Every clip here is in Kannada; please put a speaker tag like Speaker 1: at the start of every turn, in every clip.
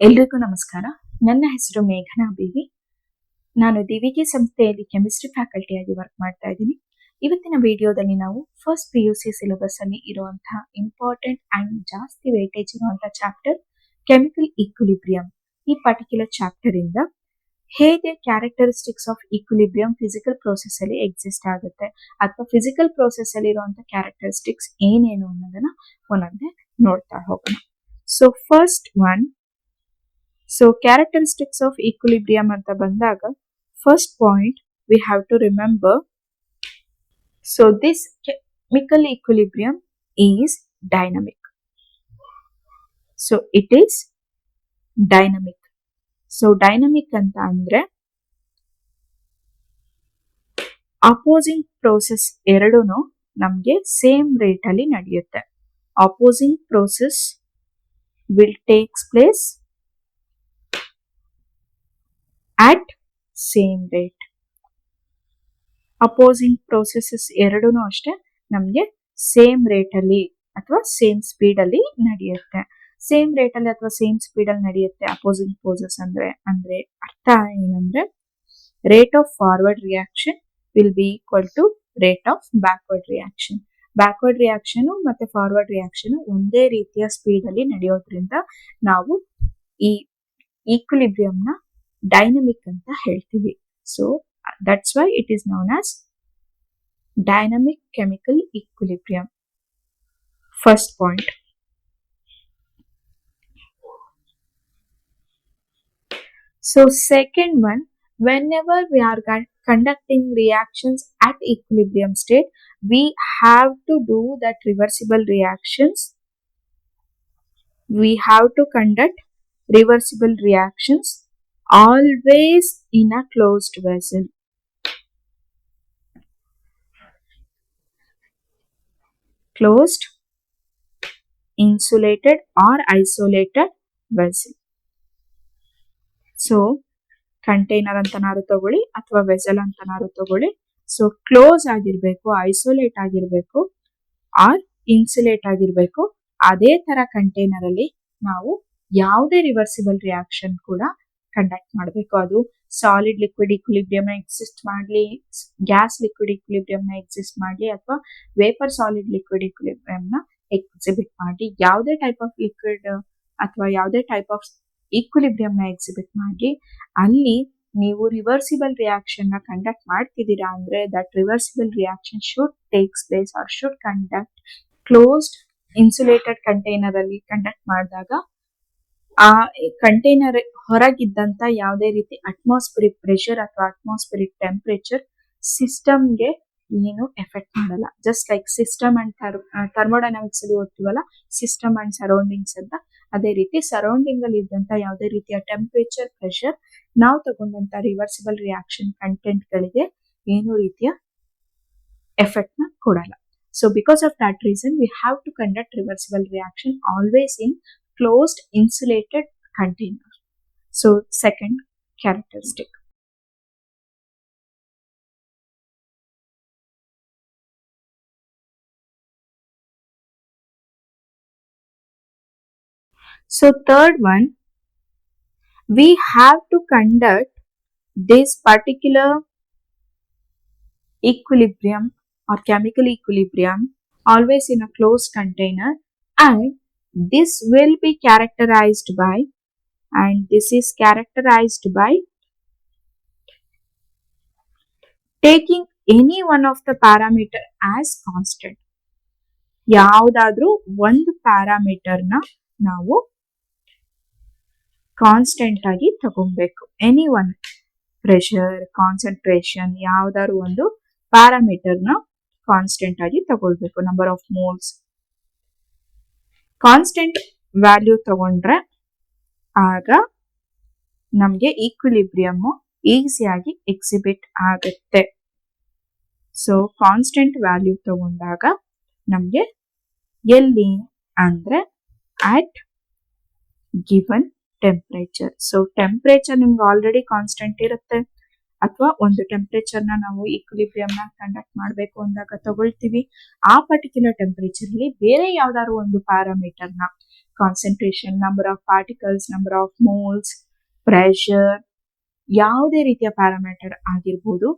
Speaker 1: ಎಲ್ರಿಗೂ ನಮಸ್ಕಾರ. ನನ್ನ ಹೆಸರು ಮೇಘನಾ ಬಿವಿ. ನಾನು ದಿವಿಗೆ ಸಂಸ್ಥೆಯಲ್ಲಿ ಕೆಮಿಸ್ಟ್ರಿ ಫ್ಯಾಕಲ್ಟಿಯಾಗಿ ವರ್ಕ್ ಮಾಡ್ತಾ ಇದ್ದೀನಿ. ಇವತ್ತಿನ ವಿಡಿಯೋದಲ್ಲಿ ನಾವು ಫಸ್ಟ್ PUC ಸಿಲೆಬಸ್ ಅಲ್ಲಿ ಇರುವಂತಹ ಇಂಪಾರ್ಟೆಂಟ್ ಅಂಡ್ ಜಾಸ್ತಿ ವೇಟೇಜ್ ಇರುವಂತಹ ಚಾಪ್ಟರ್ ಕೆಮಿಕಲ್ ಈಕ್ವಿಲಿಬ್ರಿಯಂ. ಈ ಪರ್ಟಿಕ್ಯುಲರ್ ಚಾಪ್ಟರ್ ಇಂದ ಹೇಗೆ characteristics of equilibrium physical process ಅಲ್ಲಿ ಎಕ್ಸಿಸ್ಟ್ ಆಗುತ್ತೆ ಅಥವಾ ಫಿಸಿಕಲ್ ಪ್ರೋಸೆಸ್ ಅಲ್ಲಿ ಇರುವಂತಹ ಕ್ಯಾರೆಕ್ಟರಿಸ್ಟಿಕ್ಸ್ ಏನೇನು ಅನ್ನೋದನ್ನ ಒಂದೊಂದೇ ನೋಡ್ತಾ ಹೋಗೋಣ. So first one, so characteristics of equilibrium ಅಂತ ಬಂದಾಗ first point we have to remember, so this chemical equilibrium is dynamic. So it is dynamic. So dynamic ಅಂತ ಅಂದ್ರೆ opposing process ಎರಡೂನು ನಮಗೆ ಸೇಮ್ ರೇಟ್ ಅಲ್ಲಿ ನಡೆಯುತ್ತೆ. Opposing process will takes place at same rate. Opposing processes ಎರಡೂ ಅಷ್ಟೇ ನಮಗೆ ಸೇಮ್ ರೇಟ್ ಅಲ್ಲಿ ಅಥವಾ ಸೇಮ್ ಸ್ಪೀಡ್ ಅಲ್ಲಿ ನಡೆಯುತ್ತೆ. ಸೇಮ್ ರೇಟ್ ಅಲ್ಲಿ ಅಥವಾ ಸೇಮ್ ಸ್ಪೀಡ್ ಅಲ್ಲಿ ನಡೆಯುತ್ತೆ ಅಪೋಸಿಂಗ್ ಪ್ರೋಸೆಸ್ ಅಂದ್ರೆ ಅರ್ಥ ಏನಂದ್ರೆ rate of forward reaction will be equal to rate of backward reaction. Backward reaction ಮತ್ತೆ ಫಾರ್ವರ್ಡ್ ರಿಯಾಕ್ಷನ್ ಒಂದೇ ರೀತಿಯ ಸ್ಪೀಡ್ ಅಲ್ಲಿ ನಡೆಯೋದ್ರಿಂದ ನಾವು ಈ ಈಕ್ವಿಲಿಬ್ರಿಯಂ ನ ಡೈನಮಿಕ್ ಅಂತ ಹೇಳ್ತೀವಿ. So that's why it is known as dynamic chemical equilibrium. First point. So second one, whenever we are conducting reactions at equilibrium state, we have to do that reversible reactions. We have to conduct reversible reactions always in a closed vessel. Closed, insulated or isolated vessel. So container ಅಂತನಾರು ತಗೊಳ್ಳಿ ಅಥವಾ ವೆಸಲ್ ಅಂತನಾರು ತಗೊಳ್ಳಿ. ಸೊ ಕ್ಲೋಸ್ ಆಗಿರ್ಬೇಕು, ಐಸೋಲೇಟ್ ಆಗಿರ್ಬೇಕು ಆರ್ ಇನ್ಸುಲೇಟ್ ಆಗಿರ್ಬೇಕು. ಅದೇ ತರ ಕಂಟೈನರ್ ಅಲ್ಲಿ ನಾವು ಯಾವುದೇ ರಿವರ್ಸಿಬಲ್ ರಿಯಾಕ್ಷನ್ ಕೂಡ ಕಂಡಕ್ಟ್ ಮಾಡಬೇಕು. ಅದು ಸಾಲಿಡ್ ಲಿಕ್ವಿಡ್ ಈಕ್ವಿಲಿಬ್ರಿಯಂ ನ ಎಕ್ಸಿಸ್ಟ್ ಮಾಡಲಿ, ಗ್ಯಾಸ್ ಲಿಕ್ವಿಡ್ ಈಕ್ವಿಲಿಬ್ರಿಯಂ ನ ಎಕ್ಸಿಸ್ಟ್ ಮಾಡಲಿ ಅಥವಾ ವೇಪರ್ ಸಾಲಿಡ್ ಲಿಕ್ವಿಡ್ ಈಕ್ವಿಲಿಬ್ರಿಯಂ ನ ಎಕ್ಸಿಬಿಟ್ ಮಾಡಿ, ಯಾವುದೇ ಟೈಪ್ ಆಫ್ ಲಿಕ್ವಿಡ್ ಅಥವಾ ಯಾವುದೇ ಟೈಪ್ ಆಫ್ ಈಕ್ವಿಲಿಬ್ರಿಯಂ ನ ಎಕ್ಸಿಬಿಟ್ ಮಾಡಿ, ಅಲ್ಲಿ ನೀವು ರಿವರ್ಸಿಬಲ್ ರಿಯಾಕ್ಷನ್ ನ ಕಂಡಕ್ಟ್ ಮಾಡ್ತಿದ್ದೀರಾ ಅಂದ್ರೆ that reversible reaction should takes place or should conduct closed insulated container ಅಲ್ಲಿ ಕಂಡಕ್ಟ್ ಮಾಡಿದಾಗ ಆ ಕಂಟೈನರ್ ಹೊರಗಿದ್ದಂತ ಯಾವುದೇ ರೀತಿ ಅಟ್ಮಾಸ್ಫಿರಿಕ್ ಪ್ರೆಷರ್ ಅಥವಾ ಅಟ್ಮಾಸ್ಫಿರಿಕ್ ಟೆಂಪರೇಚರ್ ಸಿಸ್ಟಮ್ಗೆ ಏನು ಎಫೆಕ್ಟ್ ಮಾಡಲ್ಲ. Just like system and thermodynamics ಅಲ್ಲಿ ಓದ್ತೀವಲ್ಲ ಸಿಸ್ಟಮ್ ಅಂಡ್ ಸರೌಂಡಿಂಗ್ಸ್ ಅಂತ, ಅದೇ ರೀತಿ ಸರೌಂಡಿಂಗ್ ಅಲ್ಲಿ ಇದ್ದಂತ ಯಾವುದೇ ರೀತಿಯ ಟೆಂಪರೇಚರ್, ಪ್ರೆಷರ್ ನಾವು ತಗೊಂಡಂತ ರಿವರ್ಸಿಬಲ್ ರಿಯಾಕ್ಷನ್ ಕಂಟೆಂಟ್ ಗಳಿಗೆ ಏನು ರೀತಿಯ ಎಫೆಕ್ಟ್ ನ ಕೊಡಲ್ಲ. So because of that reason we have to conduct reversible reaction always in closed insulated container. So second characteristic. So third one, we have to conduct this particular equilibrium or chemical equilibrium always in a closed container, and this will be characterized by, and this is characterized by taking any one of the parameter as constant. ಯಾವುದಾದ್ರೂ ಒಂದು ಪ್ಯಾರಾಮೀಟರ್ ನ ನಾವು ಕಾನ್ಸ್ಟೆಂಟ್ ಆಗಿ ತಗೊಬೇಕು. ಎನಿ ಒನ್, ಪ್ರೆಷರ್, ಕಾನ್ಸಂಟ್ರೇಷನ್, ಯಾವ್ದಾದ್ರು ಒಂದು ಪ್ಯಾರಾಮೀಟರ್ ನ ಕಾನ್ಸ್ಟೆಂಟ್ ಆಗಿ ತಗೊಳ್ಬೇಕು. Number of moles constant value ತಗೊಂಡ್ರೆ ಆಗ ನಮ್ಗೆ ಈಕ್ವಿಲಿಬ್ರಿಯಂ ಈಸಿಯಾಗಿ ಎಕ್ಸಿಬಿಟ್ ಆಗುತ್ತೆ. ಸೊ ಕಾನ್ಸ್ಟೆಂಟ್ ವ್ಯಾಲ್ಯೂ ತಗೊಂಡಾಗ ನಮ್ಗೆ ಎಲ್ಲಿ ಅಂದ್ರೆ at given temperature. So temperature ನಿಮ್ಗೆ ಆಲ್ರೆಡಿ ಕಾನ್ಸ್ಟೆಂಟ್ ಇರುತ್ತೆ, ಅಥವಾ ಒಂದು ಟೆಂಪರೇಚರ್ ನ ನಾವು ಈಕ್ವಿಲಿಬ್ರಿಯಂ ನ ಕಂಡಕ್ಟ್ ಮಾಡಬೇಕು ಅಂದಾಗ ತಗೊಳ್ತೀವಿ. ಆ ಪರ್ಟಿಕ್ಯುಲರ್ ಟೆಂಪರೇಚರ್ ಅಲ್ಲಿ ಬೇರೆ ಯಾವ್ದಾದ್ರು ಒಂದು ಪ್ಯಾರಾಮೀಟರ್ ನ concentration, number of particles, number of moles, pressure, ಯಾವುದೇ ರೀತಿಯ ಪ್ಯಾರಾಮೀಟರ್ ಆಗಿರ್ಬೋದು,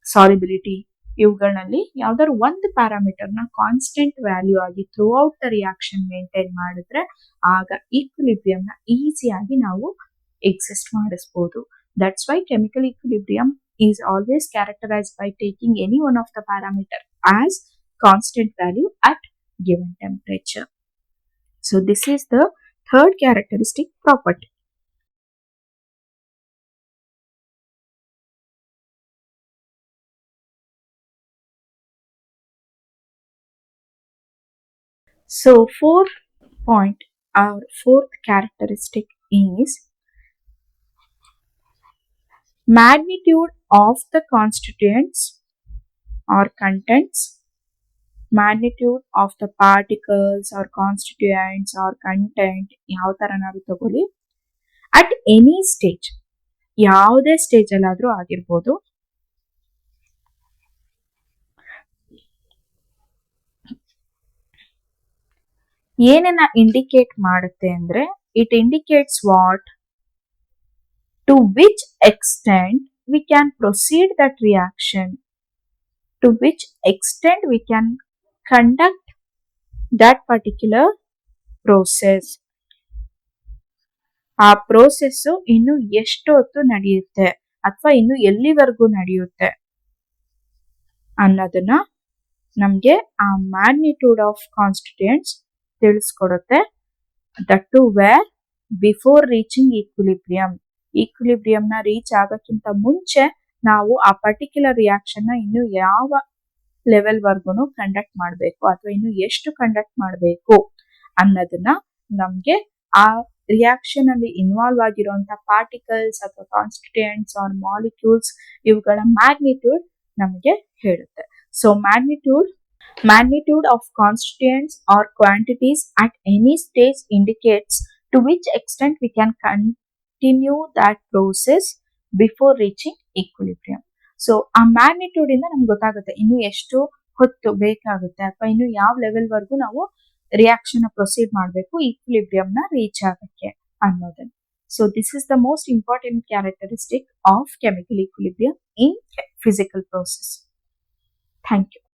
Speaker 1: ಸಾಲಿಬಿಲಿಟಿ, ಇವುಗಳಲ್ಲಿ ಯಾವ್ದಾದ್ರು ಒಂದು ಪ್ಯಾರಾಮೀಟರ್ನ ಕಾನ್ಸ್ಟೆಂಟ್ ವ್ಯಾಲ್ಯೂ ಆಗಿ through out the reaction maintain ಮಾಡಿದ್ರೆ ಆಗ ಈಕ್ವಿಲಿಬ್ರಿಯಂನ ಈಸಿಯಾಗಿ ನಾವು ಎಕ್ಸಿಸ್ಟ್ ಮಾಡಿಸ್ಬೋದು. That's why chemical equilibrium is always characterized by taking any one of the parameter as constant value at given temperature. So this is the third characteristic property. So fourth point, our fourth characteristic is magnitude of the constituents or contents, magnitude of the particles or constituents or content, ಯಾವ ತರನಾದ್ರೂ ತಗೊಳ್ಳಿ, at any stage, ಯಾವುದೇ ಸ್ಟೇಜ್ ಅಲ್ಲಾದ್ರೂ ಆಗಿರ್ಬೋದು, ಏನನ್ನ ಇಂಡಿಕೇಟ್ ಮಾಡುತ್ತೆ ಅಂದ್ರೆ it indicates what, to which extent we can proceed that reaction, to which extent we can conduct that particular process. ಆ ಪ್ರೋಸೆಸ್ ಇನ್ನು ಎಷ್ಟು ಹೊತ್ತು ನಡೆಯುತ್ತೆ ಅಥವಾ ಇನ್ನು ಎಲ್ಲಿವರೆಗೂ ನಡೆಯುತ್ತೆ ಅನ್ನೋದನ್ನ ನಮ್ಗೆ ಆ ಮ್ಯಾಗ್ನಿಟ್ಯೂಡ್ ಆಫ್ ಕಾನ್ಸ್ಟಿಟ್ಯೂಯೆಂಟ್ಸ್ ತಿಳಿಸ್ಕೊಡುತ್ತೆ. That to where before reaching ಈಕ್ವಿಲಿಬ್ರಿಯಂನ ರೀಚ್ ಆಗಕ್ಕಿಂತ ಮುಂಚೆ ನಾವು ಆ ಪರ್ಟಿಕ್ಯುಲರ್ ರಿಯಾಕ್ಷನ್ ನ ಇನ್ನು ಯಾವ ಲೆವೆಲ್ ವರ್ಗು ಕಂಡಕ್ಟ್ ಮಾಡಬೇಕು ಅಥವಾ ಇನ್ನು ಎಷ್ಟು ಕಂಡಕ್ಟ್ ಮಾಡಬೇಕು ಅನ್ನೋದನ್ನ ನಮ್ಗೆ ಆ ರಿಯಾಕ್ಷನ್ ಅಲ್ಲಿ ಇನ್ವಾಲ್ವ್ ಆಗಿರುವಂತ ಪಾರ್ಟಿಕಲ್ಸ್ ಅಥವಾ ಕಾನ್ಸ್ಟಿಟ್ಯೂಯೆಂಟ್ಸ್ ಆರ್ ಮಾಲಿಕ್ಯೂಲ್ಸ್ ಇವುಗಳ ಮ್ಯಾಗ್ನಿಟ್ಯೂಡ್ ನಮಗೆ ಹೇಳುತ್ತೆ. So magnitude of constituents or quantities at any stage indicates to which extent we can continue that process before reaching equilibrium. So ಆ ಮ್ಯಾಗ್ನಿಟ್ಯೂಡ್ ಇಂದ ನಮ್ಗೆ ಗೊತ್ತಾಗುತ್ತೆ ಇನ್ನು ಎಷ್ಟು ಹೊತ್ತು ಬೇಕಾಗುತ್ತೆ ಅಥವಾ ಇನ್ನು ಯಾವ ಲೆವೆಲ್ ವರ್ಗೂ ನಾವು ರಿಯಾಕ್ಷನ್ ಪ್ರೊಸೀಡ್ ಮಾಡಬೇಕು ಈಕ್ವಿಲಿಬ್ರಿಯಂನ ರೀಚ್ ಆಗಕ್ಕೆ ಅನ್ನೋದನ್ನ. So this is the most important characteristic of chemical equilibrium in physical process. Thank you.